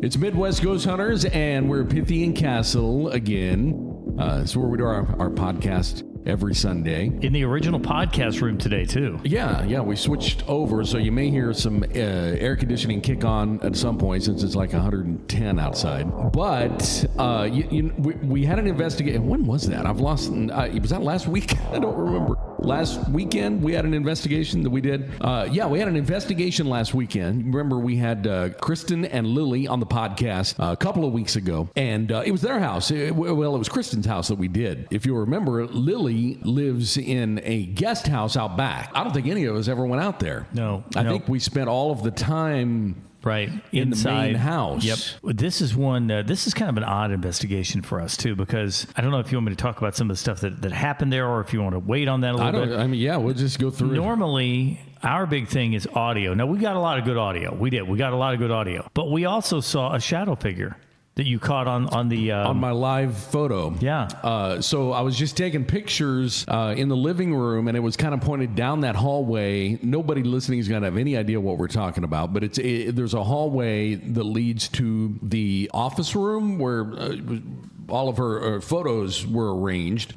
It's Midwest Ghost Hunters, and we're Pythian Castle again. It's where we do our podcast every Sunday. In the original podcast room today, too. Yeah, we switched over, so you may hear some air conditioning kick on at some point since it's like 110 outside. But we had an investigation. When was that? I've lost. Was that last week? I don't remember. Last weekend, we had an investigation that we did. We had an investigation last weekend. Remember, we had Kristen and Lily on the podcast a couple of weeks ago, and it was their house. It was Kristen's house that we did. If you remember, Lily lives in a guest house out back. I don't think any of us ever went out there. No. I think we spent all of the time in the main house. Yep. This is one. This is kind of an odd investigation for us too, because I don't know if you want me to talk about some of the stuff that happened there, or if you want to wait on that a little bit. I mean, yeah, we'll just go through. Normally, our big thing is audio. Now we got a lot of good audio. We did. We got a lot of good audio, but we also saw a shadow figure that you caught on my live photo. Yeah. So I was just taking pictures in the living room, and it was kind of pointed down that hallway. Nobody listening is going to have any idea what we're talking about, but there's a hallway that leads to the office room where all of her photos were arranged.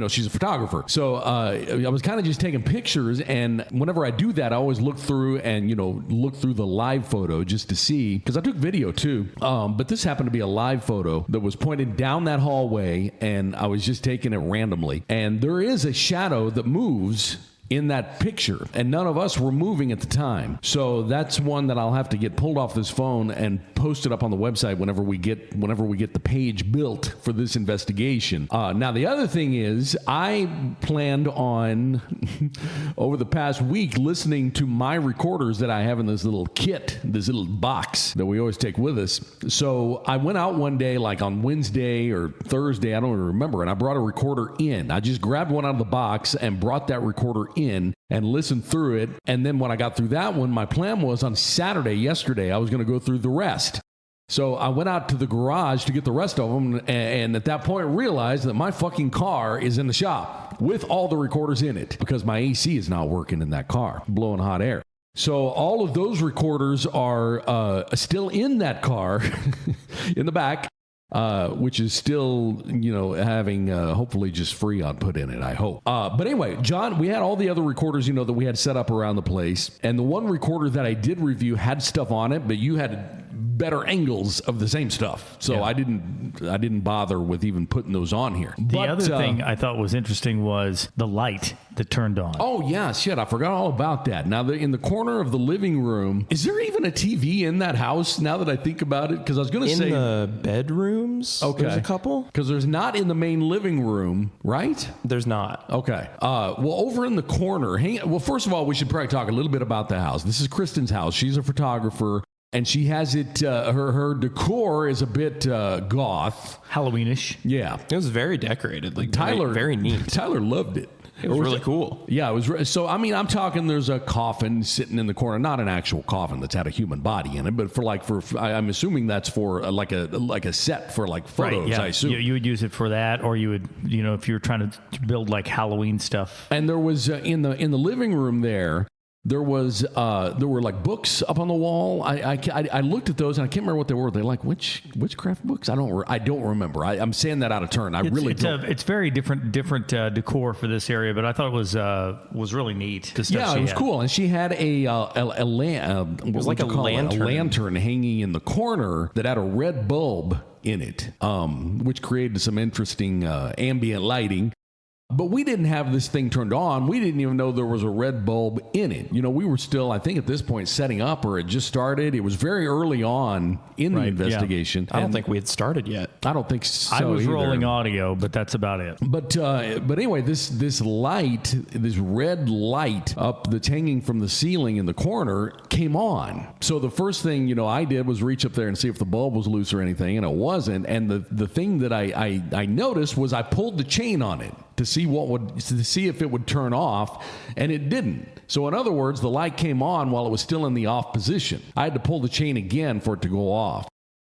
She's a photographer. So I was kind of just taking pictures, and whenever I do that, I always look through and, look through the live photo just to see, because I took video too. But this happened to be a live photo that was pointed down that hallway, and I was just taking it randomly. And there is a shadow that moves in that picture, and none of us were moving at the time. So that's one that I'll have to get pulled off this phone and posted up on the website whenever we get the page built for this investigation. Now the other thing is, I planned on over the past week listening to my recorders that I have in this little kit, this little box that we always take with us. So I went out one day, like on Wednesday or Thursday, I don't even remember, and I brought a recorder in. I just grabbed one out of the box and brought that recorder in and listened through it. And then when I got through that one, my plan was on yesterday, I was going to go through the rest. So I went out to the garage to get the rest of them, and at that point realized that my fucking car is in the shop with all the recorders in it, because my AC is not working in that car, blowing hot air. So all of those recorders are still in that car in the back. Which is still, having hopefully just Freon put in it, I hope. But anyway, John, we had all the other recorders, that we had set up around the place. And the one recorder that I did review had stuff on it, but you had better angles of the same stuff. So yeah. I didn't bother with even putting those on here. The other thing I thought was interesting was the light that turned on. Oh, yeah. Shit, I forgot all about that. Now, in the corner of the living room, is there even a TV in that house now that I think about it? Because I was going to say... In the bedrooms? Okay. There's a couple? Because there's not in the main living room, right? There's not. Okay. Well, over in the corner... first of all, we should probably talk a little bit about the house. This is Kristen's house. She's a photographer. And she has it, her decor is a bit goth. Halloweenish. Yeah. It was very decorated. Like Tyler, very neat. Tyler loved it. It was really cool. Yeah, it was. So, I mean, I'm talking there's a coffin sitting in the corner, not an actual coffin that's had a human body in it, but I'm assuming that's for like a set for like photos, right, yeah. I assume. You would use it for that, or you would, if you're trying to build like Halloween stuff. And there was in the living room there were like books up on the wall. I looked at those and I can't remember what they were. They're like witchcraft books. I don't remember. I'm saying that out of turn. It's very different decor for this area, but I thought it was really neat. Yeah, it was cool. And she had a lantern hanging in the corner that had a red bulb in it, which created some interesting ambient lighting. But we didn't have this thing turned on. We didn't even know there was a red bulb in it. We were still, I think at this point, setting up, or it just started. It was very early on in the investigation. Yeah. I don't think we had started yet. I don't think so I was either. rolling audio, but that's about it. But anyway, this light, this red light up that's hanging from the ceiling in the corner came on. So the first thing, I did was reach up there and see if the bulb was loose or anything, and it wasn't. And the thing that I noticed was I pulled the chain on it to see if it would turn off, and it didn't. So in other words, the light came on while it was still in the off position. I had to pull the chain again for it to go off.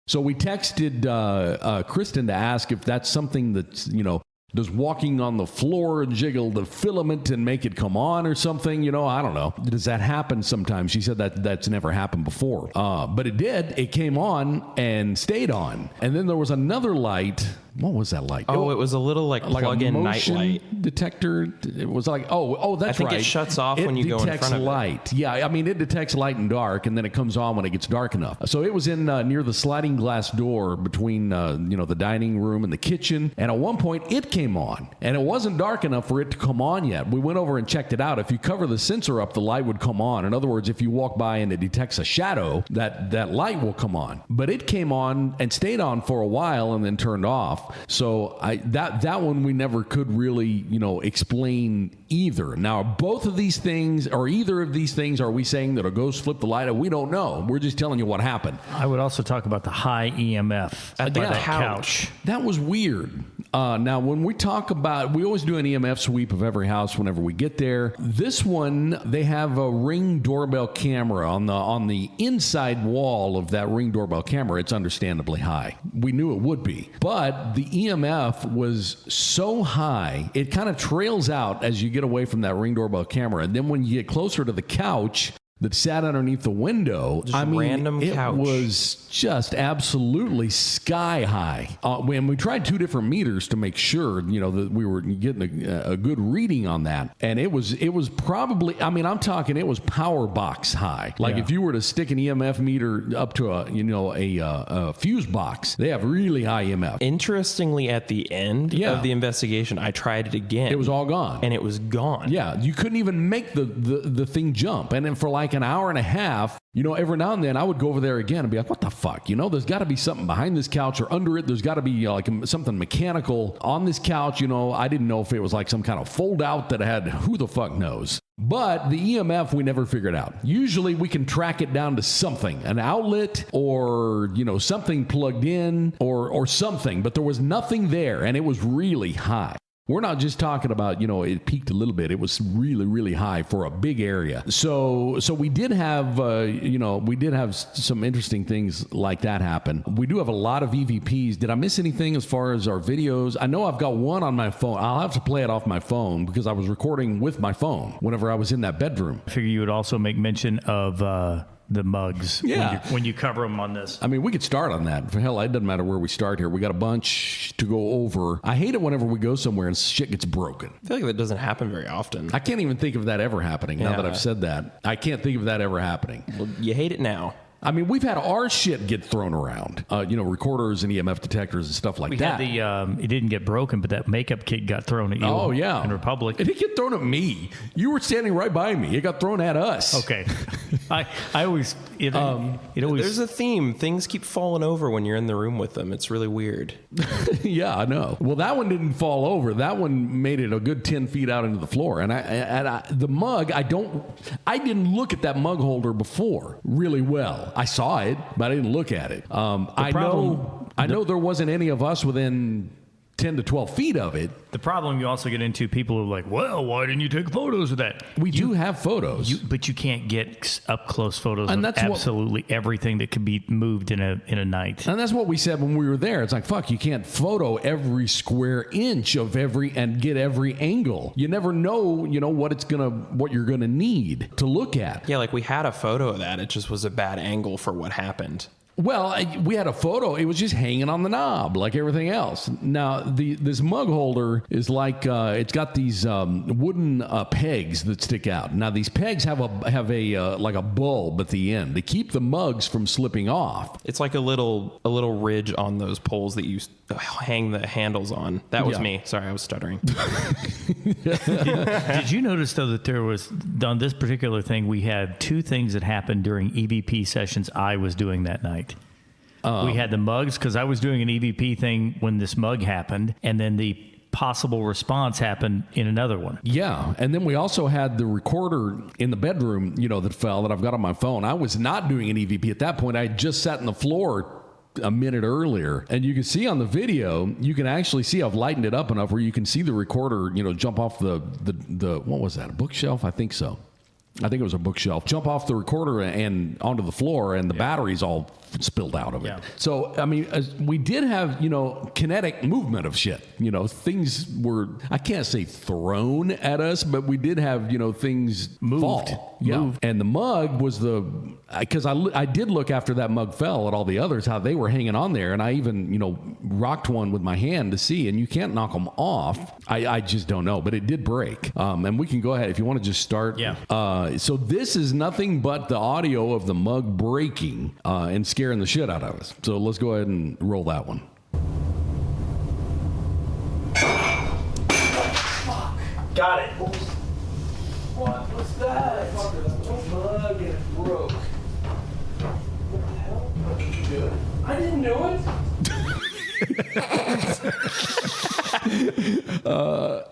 So we texted Kristen to ask if that's something that's, Does walking on the floor jiggle the filament and make it come on or something? I don't know. Does that happen sometimes? She said that's never happened before. But it did. It came on and stayed on. And then there was another light. What was that light? Oh, it was a little like plug-in night light detector. It was like, that's right. I think it shuts off when you go in front of light. Yeah, I mean, it detects light and dark, and then it comes on when it gets dark enough. So it was in near the sliding glass door between the dining room and the kitchen. And at one point, it came on, and it wasn't dark enough for it to come on yet. We went over and checked it out. If you cover the sensor up, the light would come on. In other words, if you walk by and it detects a shadow, that light will come on. But it came on and stayed on for a while and then turned off. So that one we never could really explain either. Now, both of these things, or either of these things, are we saying that a ghost flipped the light? We don't know. We're just telling you what happened. I would also talk about the high EMF at the by that couch. That was weird. Now, when we talk about, we always do an EMF sweep of every house whenever we get there. This one, they have a Ring doorbell camera on the inside wall of that Ring doorbell camera. It's understandably high. We knew it would be, but the EMF was so high, it kind of trails out as you get away from that Ring doorbell camera. And then when you get closer to the couch that sat underneath the window, random couch. It was just absolutely sky high. And we tried 2 different meters to make sure, that we were getting a good reading on that. And it was probably, I'm talking, it was power box high. Like if you were to stick an EMF meter up to a fuse box, they have really high EMF. Interestingly, at the end of the investigation, I tried it again. It was all gone. And it was gone. Yeah, you couldn't even make the thing jump. And then for like an hour and a half, every now and then I would go over there again and be like, what the fuck? There's got to be something behind this couch or under it. There's got to be like something mechanical on this couch. I didn't know if it was like some kind of fold out that had, who the fuck knows. But the EMF, we never figured out. Usually we can track it down to something, an outlet or, something plugged in or something, but there was nothing there and it was really high. We're not just talking about, it peaked a little bit. It was really, really high for a big area. So we did have, some interesting things like that happen. We do have a lot of EVPs. Did I miss anything as far as our videos? I know I've got one on my phone. I'll have to play it off my phone because I was recording with my phone whenever I was in that bedroom. I figure you would also make mention of the mugs when you cover them on this. I mean, we could start on that. For hell, it doesn't matter where we start here. We got a bunch to go over. I hate it whenever we go somewhere and shit gets broken. I feel like that doesn't happen very often. I can't even think of that ever happening now that I've said that. I can't think of that ever happening. Well, you hate it now. I mean, we've had our shit get thrown around, recorders and EMF detectors and stuff like that. We had it didn't get broken, but that makeup kit got thrown at you. Oh, yeah. In Republic. It didn't get thrown at me. You were standing right by me. It got thrown at us. Okay. I always, it always. There's a theme. Things keep falling over when you're in the room with them. It's really weird. Yeah, I know. Well, that one didn't fall over. That one made it a good 10 feet out into the floor. And the mug, I didn't look at that mug holder before really well. I saw it, but I didn't look at it. I know there wasn't any of us within 10 to 12 feet of it. The problem you also get into, people are like, well, why didn't you take photos of that? We do have photos. But you can't get up close photos and of absolutely everything that can be moved in a night. And that's what we said when we were there. It's like, fuck, you can't photo every square inch of and get every angle. You never know, what you're gonna need to look at. Yeah, like we had a photo of that. It just was a bad angle for what happened. Well, we had a photo. It was just hanging on the knob like everything else. Now, this mug holder is like it's got these wooden pegs that stick out. Now, these pegs have a like a bulb at the end. They keep the mugs from slipping off. It's like a little ridge on those poles that you hang the handles on. That was me. Sorry, I was stuttering. Did you notice, though, that there was, on this particular thing, we had 2 things that happened during EVP sessions I was doing that night. We had the mugs, because I was doing an EVP thing when this mug happened, and then the possible response happened in another one. Yeah, and then we also had the recorder in the bedroom, that fell, that I've got on my phone. I was not doing an EVP at that point. I had just sat on the floor a minute earlier, and you can see on the video, you can actually see I've lightened it up enough where you can see the recorder, jump off the what was that, a bookshelf? I think so. I think it was a bookshelf, jump off the recorder and onto the floor, and the batteries all spilled out of it. Yeah. So, I mean, we did have, kinetic movement of shit. Things were, I can't say thrown at us, but we did have, things Moved. fall. Yeah. And the mug was because I did look after that mug fell at all the others, how they were hanging on there. And I even, rocked one with my hand to see, and you can't knock them off. I just don't know, but it did break. And we can go ahead if you want to just start. Yeah. So this is nothing but the audio of the mug breaking and scaring the shit out of us. So let's go ahead and roll that one. Got it. What was that? Mug and it broke. What the hell? Did you do it? I didn't do it.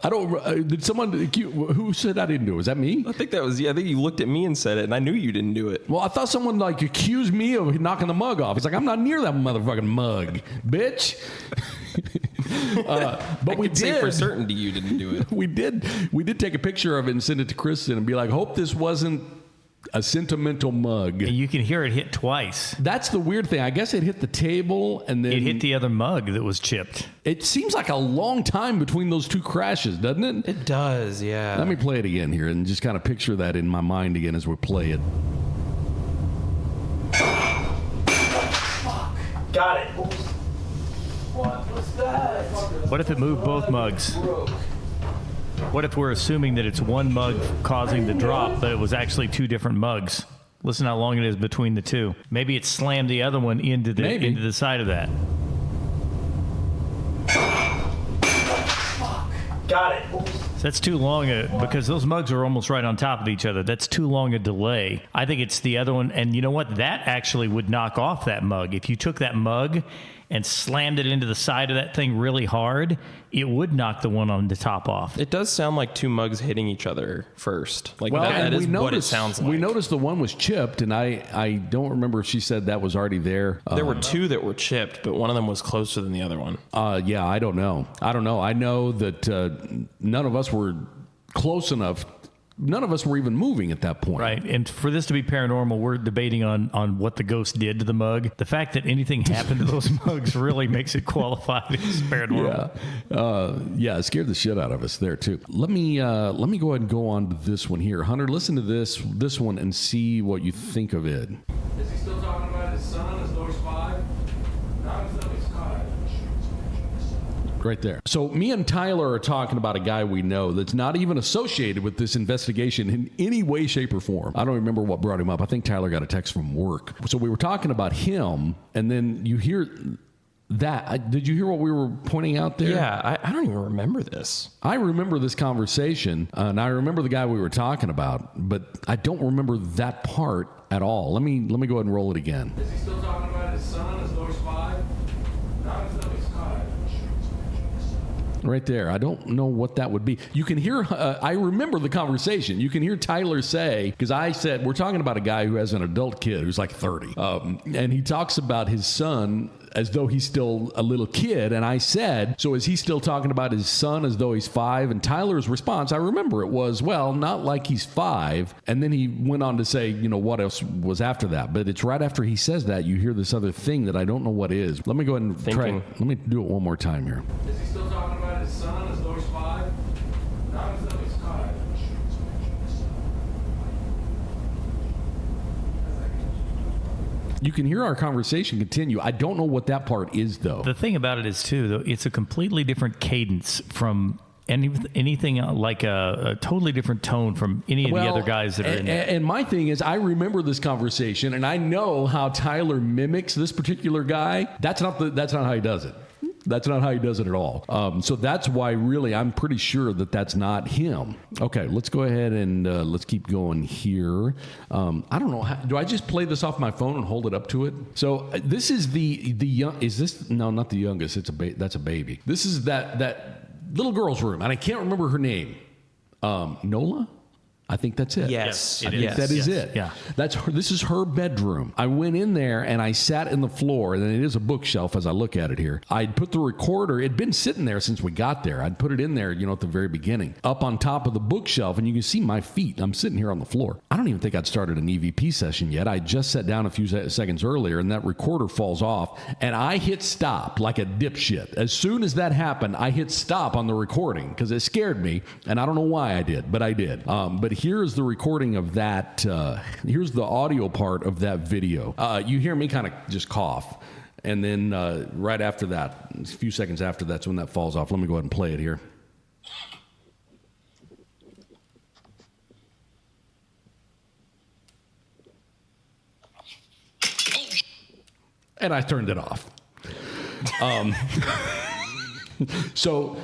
I don't. Did someone? Who said I didn't do it? Was that me? I think that was, I think you looked at me and said it, and I knew you didn't do it. Well, I thought someone accused me of knocking the mug off. It's like, I'm not near that motherfucking mug, bitch. But we I could say did. for certainty you didn't do it. We did take a picture of it and send it to Kristen and be like, hope this wasn't a sentimental mug. And you can hear it hit twice. That's the weird thing. I guess it hit the table and then It hit the other mug that was chipped. It seems like a long time between those two crashes, doesn't it? It does, yeah. Let me play it again here and just kind of picture that in my mind again as we play it. Got it. What was that? What if it moved both mugs? What if we're assuming that it's one mug causing the drop, but it was actually two different mugs? Listen how long it is between the two. Maybe it slammed the other one into the side of that. Got it. So that's too long because those mugs are almost right on top of each other. That's too long a delay. I think it's the other one. And you know what? That actually would knock off that mug. If you took that mug and slammed it into the side of that thing really hard, it would knock the one on the top off. It does sound like two mugs hitting each other first. Like Well, that and is we what it noticed- sounds like. We noticed the one was chipped, and I don't remember if she said that was already there. There were two that were chipped, but one of them was closer than the other one. Yeah, I don't know. I know that none of us were close enough. None of us were even moving at that point. Right. And for this to be paranormal, we're debating on what the ghost did to the mug. The fact that anything happened to those mugs really makes it qualified as paranormal. Yeah, it scared the shit out of us there too. Let me go ahead and go on to this one here. Hunter, listen to this one and see what you think of it. Is he still talking about his son as though he's 5? Not as though he's 5. Right there. So me and Tyler are talking about a guy we know that's not even associated with this investigation in any way, shape, or form. I don't remember what brought him up. I think Tyler got a text from work. So we were talking about him, and then you hear that. Did you hear what we were pointing out there? Yeah, I don't even remember this. I remember this conversation, and I remember the guy we were talking about, but I don't remember that part at all. Let me go ahead and roll it again. Is he still talking about his son as though he's 5? Not as though he's 5. Right there. I don't know what that would be. You can hear, I remember the conversation. You can hear Tyler say, because I said, we're talking about a guy who has an adult kid who's like 30. And he talks about his son as though he's still a little kid. And I said, so is he still talking about his son as though he's 5? And Tyler's response, I remember it was, well, not like he's 5. And then he went on to say, what else was after that? But it's right after he says that, you hear this other thing that I don't know what is. Let me go ahead and try. Let me do it one more time here. Is he still talking about his son as though he's 5? Not as though he's 5. You can hear our conversation continue. I don't know what that part is, though. The thing about it is, too, though, it's a completely different cadence from anything like a totally different tone from any of the other guys that are in there. And my thing is, I remember this conversation, and I know how Tyler mimics this particular guy. That's not how he does it. That's not how he does it at all. So that's why, really, I'm pretty sure that that's not him. Okay, let's go ahead and let's keep going here. I don't know. Do I just play this off my phone and hold it up to it? So this is the young. Is this no? Not the youngest. That's a baby. This is that little girl's room, and I can't remember her name. Nola. I think that's it. Yes, I it think is. that is Yes. it. Yeah. That's her. This is her bedroom. I went in there and I sat in the floor, and it is a bookshelf as I look at it here. I'd put the recorder. It'd been sitting there since we got there. I'd put it in there, at the very beginning, up on top of the bookshelf, and you can see my feet. I'm sitting here on the floor. I don't even think I'd started an EVP session yet. I just sat down a few seconds earlier, and that recorder falls off, and I hit stop like a dipshit. As soon as that happened, I hit stop on the recording because it scared me, and I don't know why I did, but I did. But here's the recording of that. Here's the audio part of that video. You hear me kind of just cough, and then right after that, a few seconds after that's when that falls off. Let me go ahead and play it here. And I turned it off. So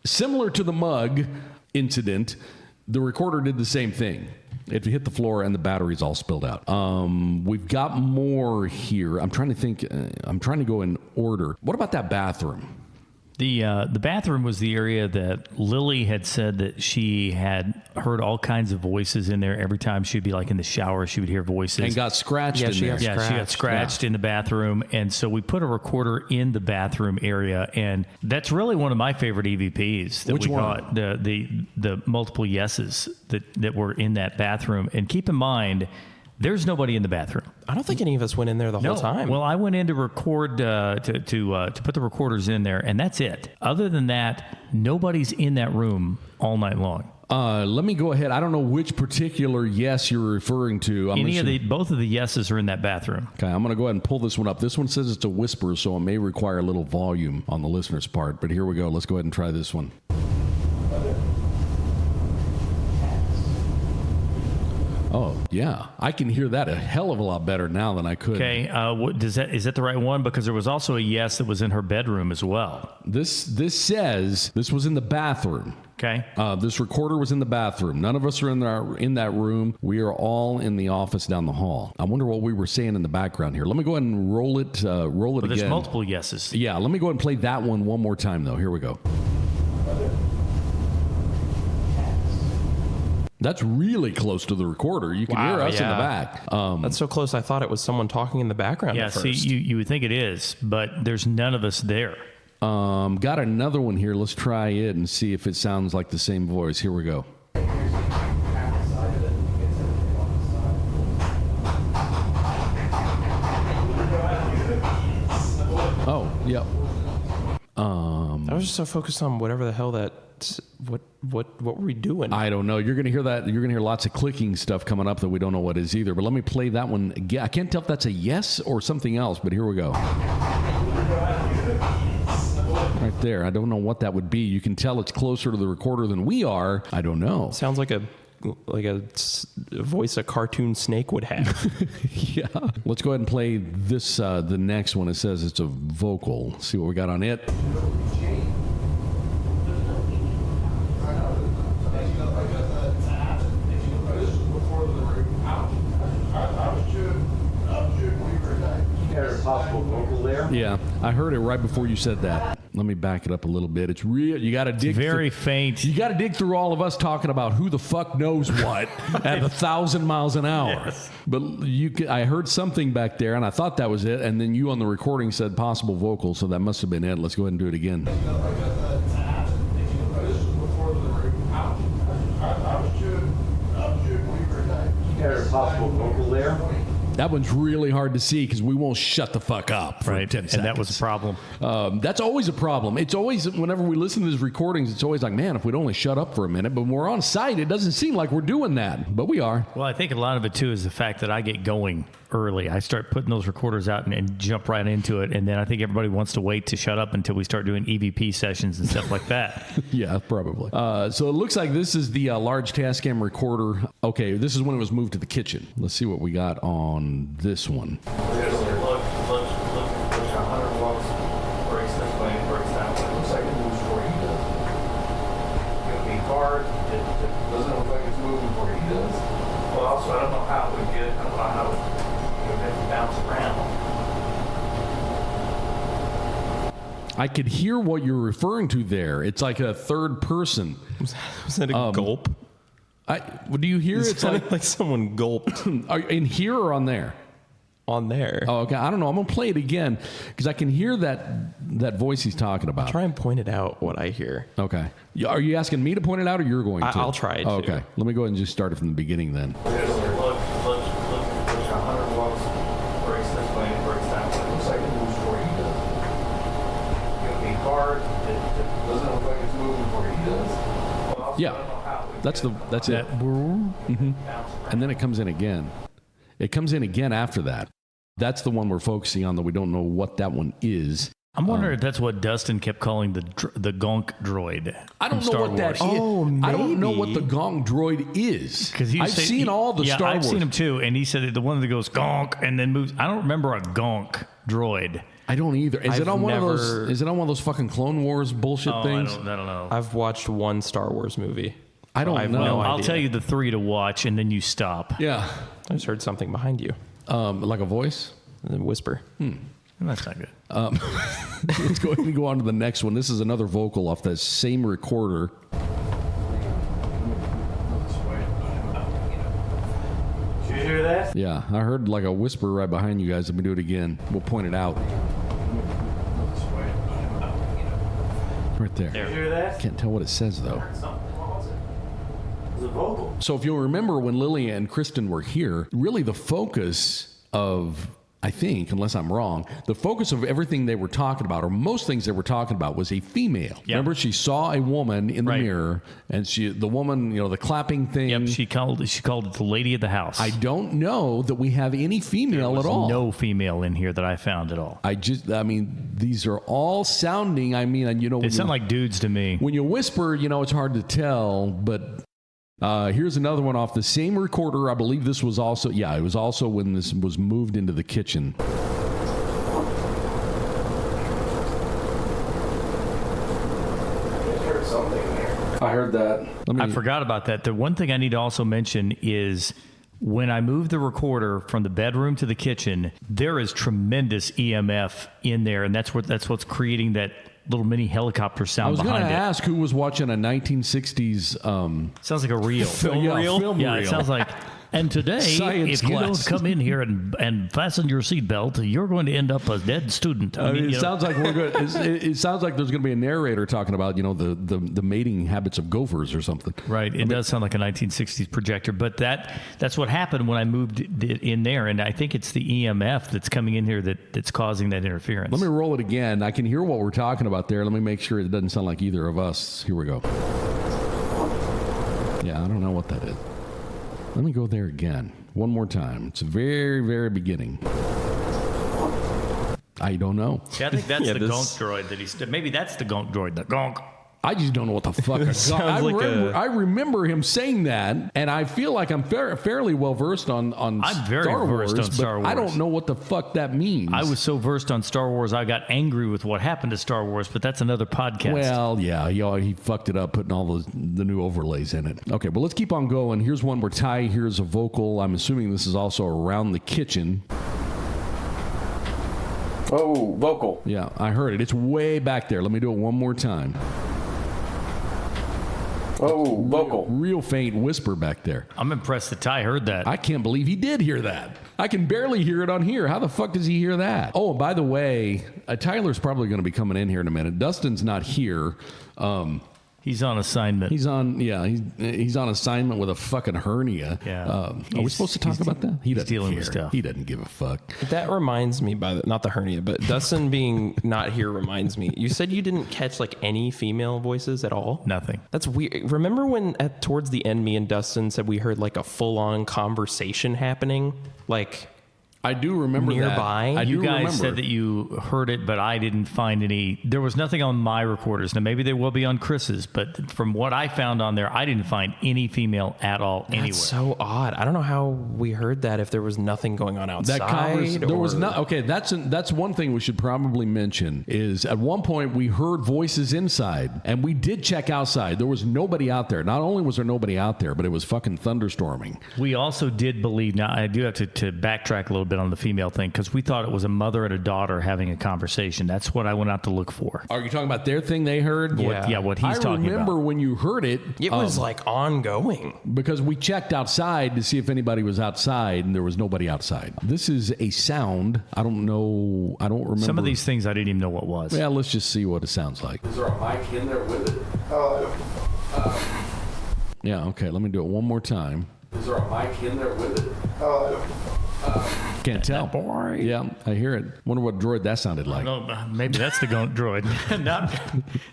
similar to the mug incident, the recorder did the same thing. It hit the floor and the batteries all spilled out. We've got more here. I'm trying to think. I'm trying to go in order. What about that bathroom? The bathroom was the area that Lily had said that she had heard all kinds of voices in there. Every time she'd be like in the shower, she would hear voices. And got scratched in there. She got scratched in the bathroom. And so we put a recorder in the bathroom area. And that's really one of my favorite EVPs that Which we one? got. The multiple yeses that were in that bathroom. And keep in mind, there's nobody in the bathroom. I don't think any of us went in there the whole time. Well, I went in to record to put the recorders in there, and that's it. Other than that, nobody's in that room all night long. Let me go ahead. I don't know which particular yes you're referring to. Both of the yeses are in that bathroom. Okay, I'm going to go ahead and pull this one up. This one says it's a whisper, so it may require a little volume on the listener's part. But here we go. Let's go ahead and try this one. Oh, yeah. I can hear that a hell of a lot better now than I could. Okay, is that the right one? Because there was also a yes that was in her bedroom as well. This says this was in the bathroom. Okay. This recorder was in the bathroom. None of us are in that room. We are all in the office down the hall. I wonder what we were saying in the background here. Let me go ahead and roll it again. There's multiple yeses. Yeah, let me go ahead and play that one more time, though. Here we go. That's really close to the recorder. You can hear us in the back. That's so close. I thought it was someone talking in the background Yeah, at first. see, you would think it is, but there's none of us there. Got another one here. Let's try it and see if it sounds like the same voice. Here we go. Oh, yep. I was just so focused on whatever the hell that. What were we doing? I don't know. You're going to hear that. You're going to hear lots of clicking stuff coming up that we don't know what is either. But let me play that one again. I can't tell if that's a yes or something else, but here we go. Right there. I don't know what that would be. You can tell it's closer to the recorder than we are. I don't know. Sounds like a voice a cartoon snake would have. Yeah. Let's go ahead and play this. The next one. It says it's a vocal. See what we got on it. Possible vocal there. Yeah, I heard it right before you said that. Let me back it up a little bit. It's real. You got to dig. Very faint. You got to dig through all of us talking about who the fuck knows what at 1,000 miles an hour. Yes. But I heard something back there, and I thought that was it. And then you on the recording said possible vocal, so that must have been it. Let's go ahead and do it again. Possible vocal there. That one's really hard to see because we won't shut the fuck up for 10 seconds. And that was a problem. That's always a problem. It's always, whenever we listen to these recordings, it's always like, man, if we'd only shut up for a minute. But when we're on site, it doesn't seem like we're doing that. But we are. Well, I think a lot of it, too, is the fact that I get going early. I start putting those recorders out and jump right into it. And then I think everybody wants to wait to shut up until we start doing EVP sessions and stuff like that. Yeah, probably. So it looks like this is the large Tascam recorder. Okay, this is when it was moved to the kitchen. Let's see what we got on this one. Look, 100 watts, breaks this way, breaks that way. Looks like it moves where he does. It'll be hard. It doesn't look like it's moving where he does. Well, also, I don't know how it would get, I don't know how it would have to bounce around. I could hear what you're referring to there. It's like a third person. Was that a gulp? Do you hear It it's sounded like someone gulped in here or on there? on there. Oh, okay. I don't know. I'm gonna play it again because I can hear that voice he's talking about. Try and point it out what I hear. Okay. Are you asking me to point it out, or you're going to? I'll try to. Oh, okay. Let me go ahead and just start it from the beginning then. Look, 100 watts, breaks this way, breaks that way. Looks like it moves before he does. It'll be hard. It doesn't look like it's moving before he does. Well, also, Yeah. I don't know how it That's gets it. bouncing And then it comes in again. It comes in again after that. That's the one we're focusing on, though we don't know what that one is. I'm wondering if that's what Dustin kept calling the gonk droid. I don't from know Star what that is. Wars. Oh, I don't know what maybe. the gong droid is. Because I've seen all the Star Wars. I've seen him too, and he said the one that goes gonk and then moves. I don't remember a gonk droid. I don't either. Is it I've on one of those? never- Is it on one of those fucking Clone Wars bullshit Oh, things? I don't know. I've watched one Star Wars movie. I don't I've know. no I'll idea. tell you the 3 to watch, and then you stop. Yeah, I just heard something behind you. like a voice. A whisper. That's not good. Let's go ahead and go on to the next one. This is another vocal off the same recorder. Did you hear that? Yeah, I heard like a whisper right behind you guys. Let me do it again. We'll point it out right there. Did you hear that? Can't tell what it says though. Something. What was it? It was a vocal. So if you'll remember when Lily and Kristen were here, really the focus of, I think, unless I'm wrong, the focus of everything they were talking about, or most things they were talking about, was a female. Yeah. Remember, she saw a woman in the Right. mirror, and the woman, the clapping thing. Yep, she called it the lady of the house. I don't know that we have any female at all. No female in here that I found at all. These are all sounding, They sound like dudes to me. when you whisper, it's hard to tell, but here's another one off the same recorder. I believe this was also, it was also when this was moved into the kitchen. I heard something there. I heard that. I forgot about that. The one thing I need to also mention is when I moved the recorder from the bedroom to the kitchen, there is tremendous EMF in there, and that's what's creating that little mini helicopter I sound was going behind to it. ask who was watching a 1960s Sounds like a reel. film reel. Yeah, it sounds like. And today, Science if you class. don't come in here and fasten your seatbelt, you're going to end up a dead student. It sounds like we're good. It sounds like there's going to be a narrator talking about the mating habits of gophers or something. Right. It does sound like a 1960s projector, but that's what happened when I moved it in there, and I think it's the EMF that's coming in here that's causing that interference. Let me roll it again. I can hear what we're talking about there. Let me make sure it doesn't sound like either of us. Here we go. Yeah, I don't know what that is. Let me go there again. One more time. It's the very, very beginning. I don't know. Yeah, I think that's Yeah, the this- gonk droid maybe that's the gonk droid. The gonk. I just don't know what the fuck. sounds like I remember him saying that, and I feel like I'm fairly well versed on I'm very Star versed Wars, on Star but I Wars. don't know what the fuck that means. I was so versed on Star Wars, I got angry with what happened to Star Wars, but that's another podcast. Well, yeah, he fucked it up putting all the new overlays in it. Okay, but let's keep on going. Here's one where Ty hears a vocal. I'm assuming this is also around the kitchen. Oh, vocal. Yeah, I heard it. It's way back there. Let me do it one more time. Oh, vocal. Real faint whisper back there. I'm impressed that Ty heard that. I can't believe he did hear that. I can barely hear it on here. How the fuck does he hear that? Oh, and by the way, Tyler's probably going to be coming in here in a minute. Dustin's not here. He's on assignment. He's on assignment with a fucking hernia. Yeah. Are we He's- supposed to talk about that? He doesn't dealing care. with stuff. He doesn't give a fuck. That reminds me, not the hernia, but Dustin being not here reminds me. You said you didn't catch like any female voices at all? Nothing. That's weird. Remember when towards the end, me and Dustin said we heard like a full-on conversation happening? Like I do remember Nearby? that. I You do guys remember. said that you heard it, but I didn't find any. There was nothing on my recorders. Now, maybe there will be on Chris's, but from what I found on there, I didn't find any female at all anywhere. That's so odd. I don't know how we heard that if there was nothing going on outside. there was or- not. Okay, that's one thing we should probably mention is at one point we heard voices inside, and we did check outside. There was nobody out there. Not only was there nobody out there, but it was fucking thunderstorming. We also did believe. Now, I do have to backtrack a little bit. bit on the female thing because we thought it was a mother and a daughter having a conversation. That's what I went out to look for. Are you talking about their thing they heard? Yeah. What he's talking about. I remember when you heard it. It was like ongoing. Because we checked outside to see if anybody was outside, and there was nobody outside. This is a sound. I don't know. I don't remember. Some of these things I didn't even know what was. Yeah, let's just see what it sounds like. Is there a mic in there with it? Yeah, okay, let me do it one more time. Is there a mic in there with it? Can't tell. Boy. Yeah, I hear it. Wonder what droid that sounded like. No, maybe that's the goat droid.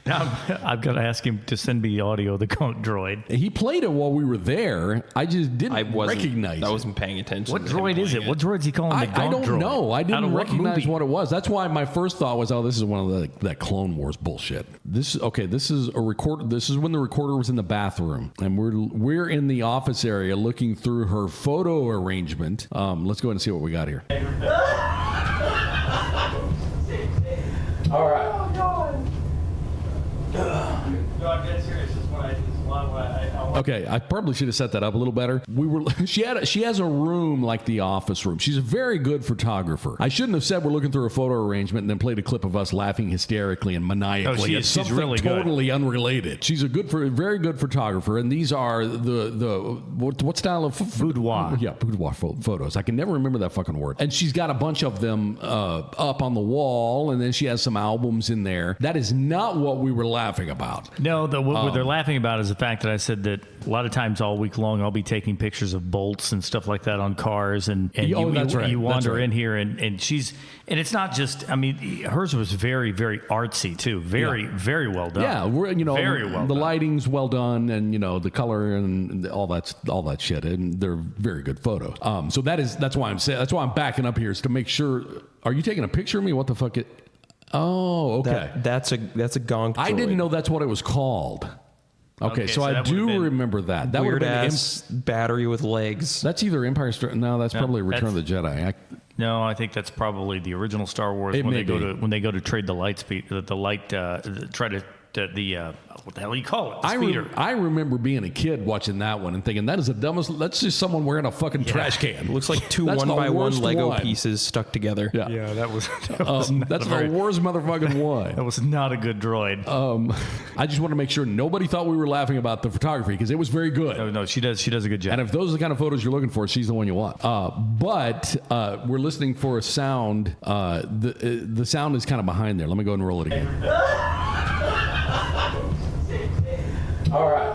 now I've got to ask him to send me the audio of the goat droid. He played it while we were there. I just didn't recognize it. I wasn't paying attention. What to him droid is playing it? What droid's he calling the goat I don't droid? know. I Out of didn't what recognize movie? what it was. That's why my first thought was, oh, this is one of that Clone Wars bullshit. This is a record. This is when the recorder was in the bathroom, and we're in the office area looking through her photo arrangement. Let's go ahead and see what we got here. All right. No, I'm dead serious. This is what I Okay, I probably should have set that up a little better. She has a room like the office room. She's a very good photographer. I shouldn't have said we're looking through a photo arrangement and then played a clip of us laughing hysterically and maniacally at she's something really good. totally unrelated. She's a very good photographer, and these are what style of Boudoir. Yeah, boudoir photos. I can never remember that fucking word. And she's got a bunch of them up on the wall, and then she has some albums in there. That is not what we were laughing about. No, what they're laughing about is the fact that I said that a lot of times all week long I'll be taking pictures of bolts and stuff like that on cars, and that's right. you That's wander right. in here and it's not just, I mean, hers was very, very artsy too. Very well done. Yeah, very well the done. lighting's well done, and the color and all that shit, and they're very good photos. So that's why I'm backing up here, is to make sure. Are you taking a picture of me? What the fuck? Oh, okay. That's a gonk droid. I didn't know that's what it was called. Okay, so so I that would've do been remember that. That would Weird have been ass battery with legs. that's either Empire Strikes. No, that's probably Return of the Jedi. No, I think that's probably the original Star Wars It when may they go to trade the light speed, try to what the hell do you call it? The speeder. I remember being a kid watching that one and thinking that is the dumbest. That's just someone wearing a fucking trash can. Looks like two That's the 1x1 worst Lego one. pieces stuck together. Yeah, that was that's the worst motherfucking one. that was not a good droid. I just want to make sure nobody thought we were laughing about the photography, because it was very good. No, she does a good job. And if those are the kind of photos you're looking for, she's the one you want. But we're listening for a sound. The sound is kind of behind there. Let me go and roll it again. All right.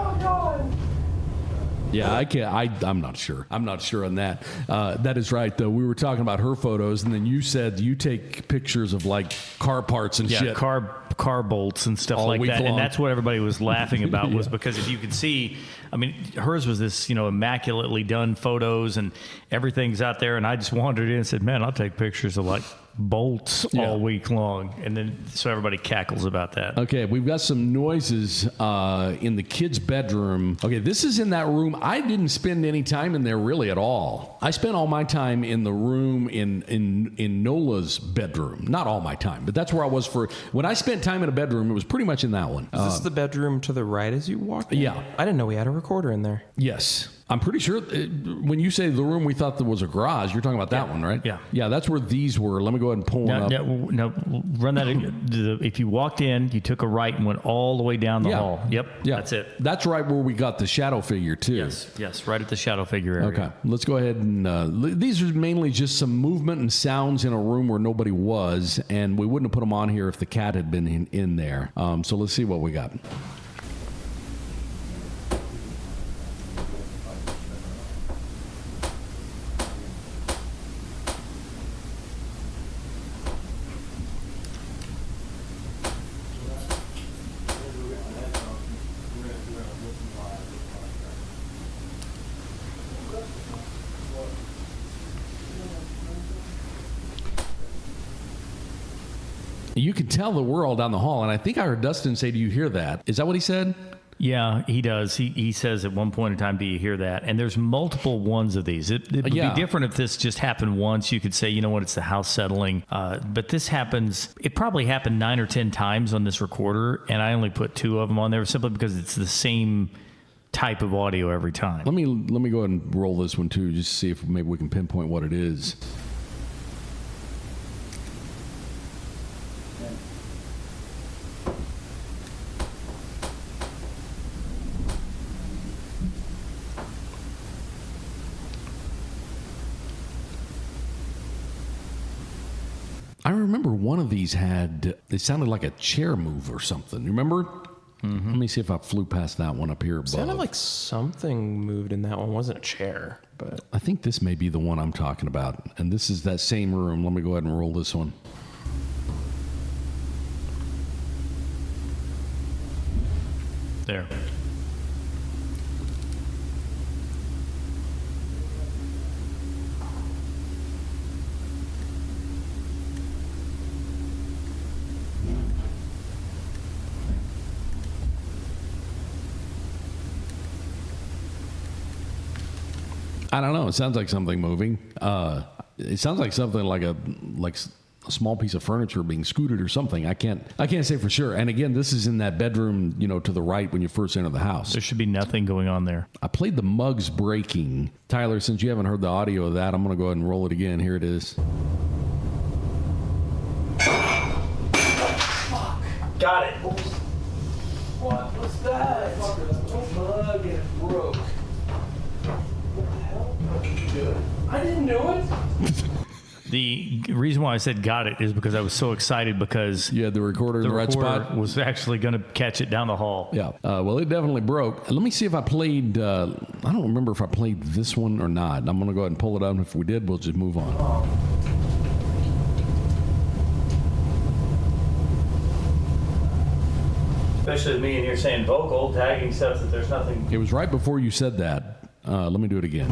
Yeah, I can't. I'm not sure. I'm not sure on that. That is right, though. We were talking about her photos, and then you said you take pictures of like car parts and shit. car bolts and stuff All like week that. long. And that's what everybody was laughing about was because if you could see, I mean, hers was this, immaculately done photos and everything's out there. And I just wandered in and said, man, I'll take pictures of like bolts all week long. And then so everybody cackles about that. Okay, we've got some noises in the kids' bedroom. Okay, this is in that room. I didn't spend any time in there really at all. I spent all my time in the room in Nola's bedroom. Not all my time, but that's where I was for when I spent time in a bedroom. It was pretty much in that one. Is this the bedroom to the right as you walk in? Yeah. I didn't know we had a recorder in there. Yes. I'm pretty sure when you say the room we thought there was a garage, you're talking about that one, right? Yeah. Yeah, that's where these were. Let me go ahead and pull one up. No, run that. If you walked in, you took a right and went all the way down the hall. Yep. Yeah. That's it. That's right where we got the shadow figure, too. Yes, right at the shadow figure area. Okay, let's go ahead and these are mainly just some movement and sounds in a room where nobody was, and we wouldn't have put them on here if the cat had been in there. So let's see what we got. You can tell that we're all down the hall, and I think I heard Dustin say, "Do you hear that?" Is that what he said? Yeah, he does. He says at one point in time, do you hear that? And there's multiple ones of these. It would be different if this just happened once. You could say, you know what, it's the house settling. But this happens, it probably happened 9 or 10 times on this recorder, and I only put 2 of them on there simply because it's the same type of audio every time. Let me go ahead and roll this one too, just to see if maybe we can pinpoint what it is. I remember one of these it sounded like a chair move or something. You remember? Mm-hmm. Let me see if I flew past that one up here above. Sounded like something moved in that one. It wasn't a chair, but I think this may be the one I'm talking about. And this is that same room. Let me go ahead and roll this one. There. I don't know. It sounds like something moving. It sounds like something like a small piece of furniture being scooted or something. I can't say for sure. And again, this is in that bedroom, to the right when you first enter the house. There should be nothing going on there. I played the mugs breaking. Tyler, since you haven't heard the audio of that, I'm going to go ahead and roll it again. Here it is. Got it. What? What's that? Mug and it broke. What the hell? I didn't know it. The reason why I said got it is because I was so excited because You had the recorder in the right recorder spot? was actually going to catch it down the hall. Yeah. Well, it definitely broke. Let me see if I played. I don't remember if I played this one or not. I'm going to go ahead and pull it up. If we did, we'll just move on. Especially me and you're saying vocal, tagging stuff that there's nothing. It was right before you said that. Let me do it again.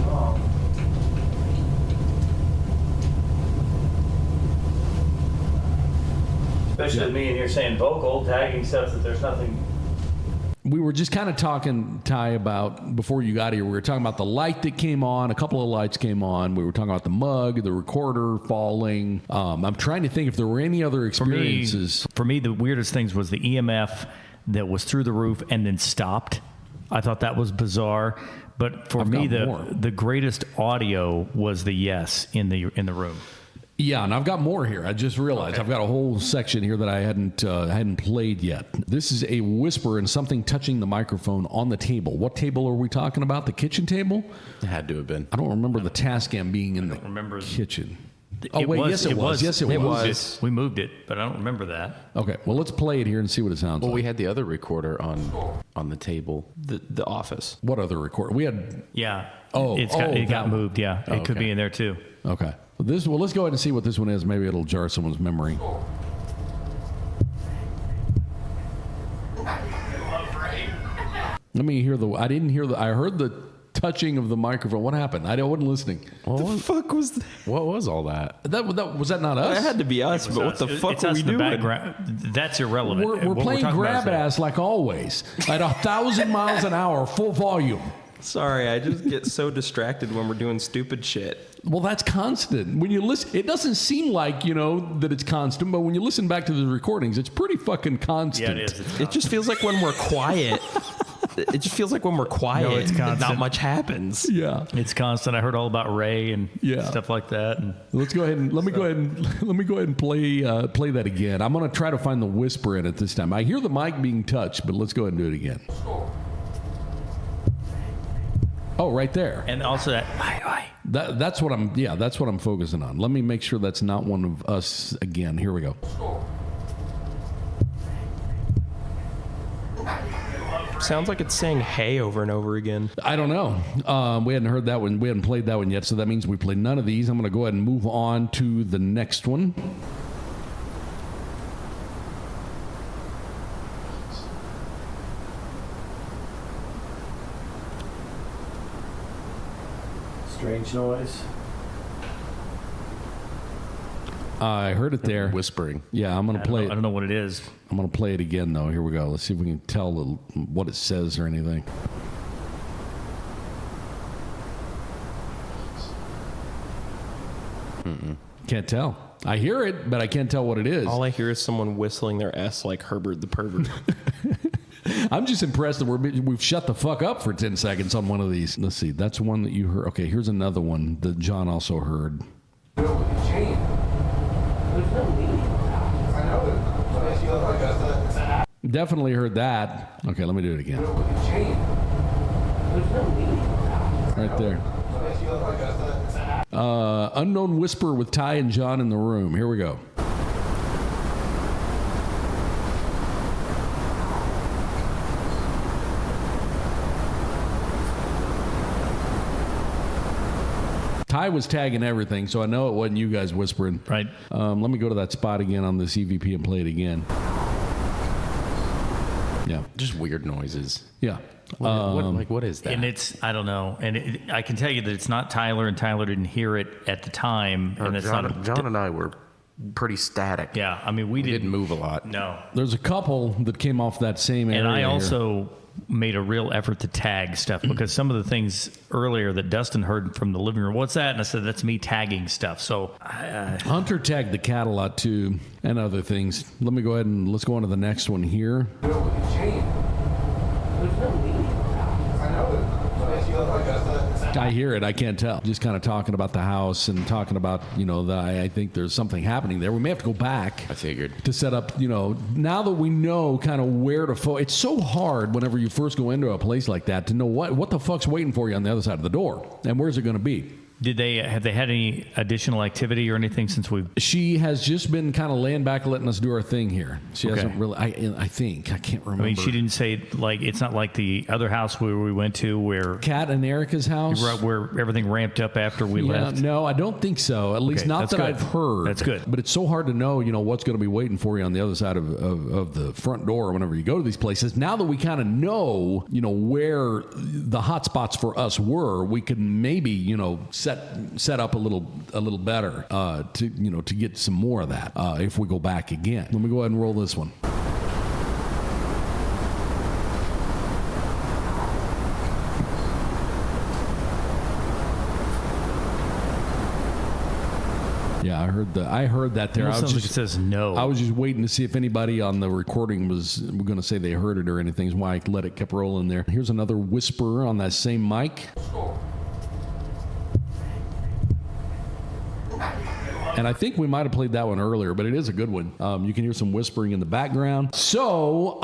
Especially me and you're saying vocal, tagging stuff that there's nothing. We were just kind of talking, Ty, about before you got here. We were talking about the light that came on. A couple of lights came on. We were talking about the mug, the recorder falling. I'm trying to think if there were any other experiences. For me, the weirdest things was the EMF that was through the roof and then stopped. I thought that was bizarre. But for me, the greatest audio was the yes in the room. Yeah, and I've got more here. I just realized I've got a whole section here that I hadn't played yet. This is a whisper and something touching the microphone on the table. What table are we talking about? The kitchen table? It had to have been. I don't remember the Tascam being in the kitchen. Oh, wait, yes, it was. Yes, it was. We moved it, but I don't remember that. Okay, well, let's play it here and see what it sounds Well, like. we had the other recorder on the table. the office. What other recorder? We had... Yeah. Oh, it that got one. moved, yeah. It could okay. be in there, too. Okay. Well, let's go ahead and see what this one is. Maybe it'll jar someone's memory. Let me hear I didn't hear I heard the touching of the microphone. What happened? I wasn't listening. What the fuck was that? What was all that? Was that not us? It had to be us, but what the fuck It's were us we in the doing? background. That's irrelevant. We're What playing talking about grab is that- ass like always at 1,000 miles an hour, full volume. Sorry, I just get so distracted when we're doing stupid shit. Well, that's constant. When you listen, it doesn't seem like, that it's constant, but when you listen back to the recordings, it's pretty fucking constant. Yeah, it is. It just feels like when we're quiet. It just feels like when we're quiet, No, it's constant. not much happens. Yeah. It's constant. I heard all about Ray and stuff like that. And Let's go ahead and let me go ahead and play that again. I'm going to try to find the whisper in it this time. I hear the mic being touched, but let's go ahead and do it again. Oh, right there. and also that. That's what I'm focusing on. Let me make sure that's not one of us again. Here we go. Sounds like it's saying "hey" over and over again. I don't know. We hadn't heard that one. We hadn't played that one yet, so that means we played none of these. I'm going to go ahead and move on to the next one. Strange noise. I heard it there. Whispering. Yeah, I'm going to play I it. don't know what it is. I'm going to play it again, though. Here we go. Let's see if we can tell what it says or anything. Can't tell. I hear it, but I can't tell what it is. All I hear is someone whistling their S like Herbert the pervert. I'm just impressed that we've shut the fuck up for 10 seconds on one of these. Let's see. That's one that you heard. Okay, here's another one that John also heard. There's no meaning. I know it. Definitely heard that. Okay, let me do it again. There's no meaning. Right there. Unknown whisper with Ty and John in the room. Here we go. I was tagging everything, so I know it wasn't you guys whispering. Right. Let me go to that spot again on this EVP and play it again. Yeah. Just weird noises. Yeah. What is that? And I don't know. And I can tell you that it's not Tyler, and Tyler didn't hear it at the time. And it's not. John and I were pretty static. Yeah. I mean, we Didn't move a lot. No. There's a couple that came off that same area. And I here. also made a real effort to tag stuff because some of the things earlier that Dustin heard from the living room, what's that? And I said, that's me tagging stuff. So Hunter tagged the cat a lot too, and other things. Let me go ahead and let's go on to the next one here. There's no meaning. I know it. I hear it. I can't tell. Just kind of talking about the house and talking about, I think there's something happening there. We may have to go back. I figured. To set up, now that we know kind of where to it's so hard whenever you first go into a place like that to know what the fuck's waiting for you on the other side of the door and where's it going to be. have they had any additional activity or anything since we've? She has just been kind of laying back, letting us do our thing here. She Okay. hasn't really. I think I can't remember. I mean, she didn't say it's not like the other house where we went to where Kat and Erica's house. right where everything ramped up after we Yeah, left. no, I don't think so. At least Okay, not that's that good. I've heard. That's good. But it's so hard to know, what's going to be waiting for you on the other side of the front door whenever you go to these places. Now that we kind of know, where the hot spots for us were, we can maybe, set up a little better to get some more of that if we go back again. Let me go ahead and roll this one. Yeah, I heard that there. Almost sounds like it says no. I was just waiting to see if anybody on the recording was going to say they heard it or anything. That's why I let it kept rolling there. Here's another whisper on that same mic. And I think we might have played that one earlier, but it is a good one. You can hear some whispering in the background. So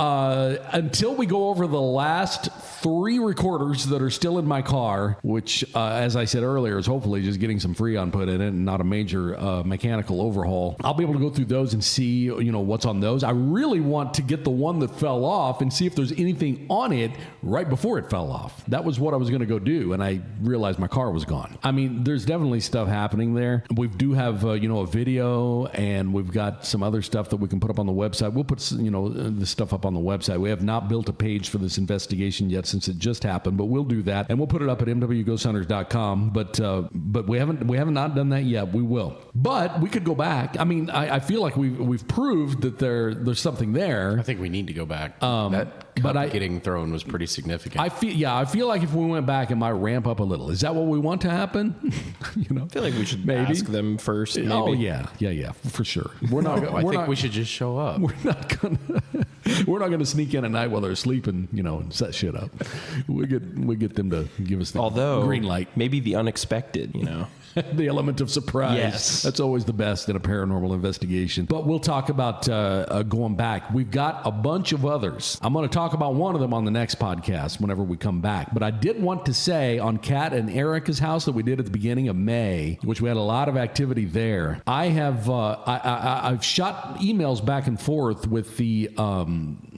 until we go over the last 3 recorders that are still in my car, which, as I said earlier, is hopefully just getting some Freon put in it and not a major mechanical overhaul, I'll be able to go through those and see, what's on those. I really want to get the one that fell off and see if there's anything on it right before it fell off. That was what I was going to go do, and I realized my car was gone. I mean, there's definitely stuff happening there. We do have, a video, and we've got some other stuff that we can put up on the website. We'll put, the stuff up on the website. We have not built a page for this investigation yet since it just happened, but we'll do that, and we'll put it up at mwghosthunters.com. But we haven't not done that yet. We will, but we could go back. I mean, I feel like we've proved that there's something there. I think we need to go back. That cup getting thrown was pretty significant. I feel like if we went back, it might ramp up a little. Is that what we want to happen? I feel like we should Maybe. ask them first. Maybe. Oh yeah, for sure. I think we should just show up. We're not gonna sneak in at night while they're sleeping, and set shit up. We get them to give us the green light. Maybe the unexpected, The element of surprise. Yes. That's always the best in a paranormal investigation. But we'll talk about going back. We've got a bunch of others. I'm going to talk about one of them on the next podcast whenever we come back. But I did want to say on Kat and Erica's house that we did at the beginning of May, which we had a lot of activity there. I have I've shot emails back and forth with the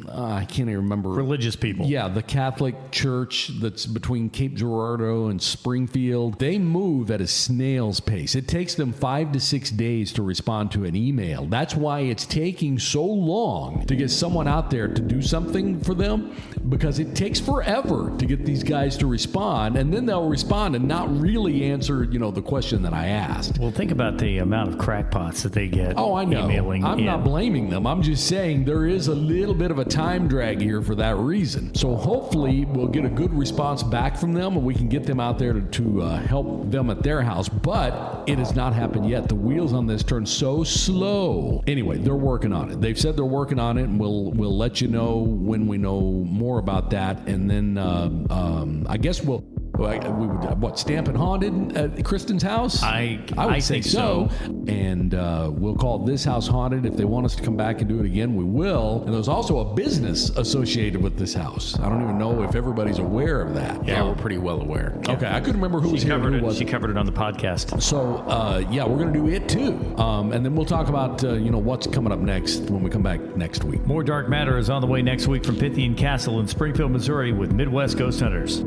I can't even remember. Religious people. Yeah, the Catholic church that's between Cape Girardeau and Springfield. They move at a snail's pace. It takes them 5 to 6 days to respond to an email. That's why it's taking so long to get someone out there to do something for them, because it takes forever to get these guys to respond, and then they'll respond and not really answer, the question that I asked. Well, think about the amount of crackpots that they get. Oh, I know. Emailing I'm not blaming them. I'm just saying there is a little bit of a time drag here for that reason. So hopefully we'll get a good response back from them, and we can get them out there to help them at their house. But it has not happened yet. The wheels on this turn so slow. Anyway, they're working on it. They've said they're working on it, and we'll let you know when we know more about that. And then I guess we would stamp it haunted at Kristen's house? I would say think so. And we'll call this house haunted. If they want us to come back and do it again, we will. And there's also a business associated with this house. I don't even know if everybody's aware of that. Yeah, we're pretty well aware. Okay, I couldn't remember who was here and who wasn't. She covered it on the podcast. So, we're going to do it too. And then we'll talk about, what's coming up next when we come back next week. More Dark Matter is on the way next week from Pythian Castle in Springfield, Missouri with Midwest Ghost Hunters.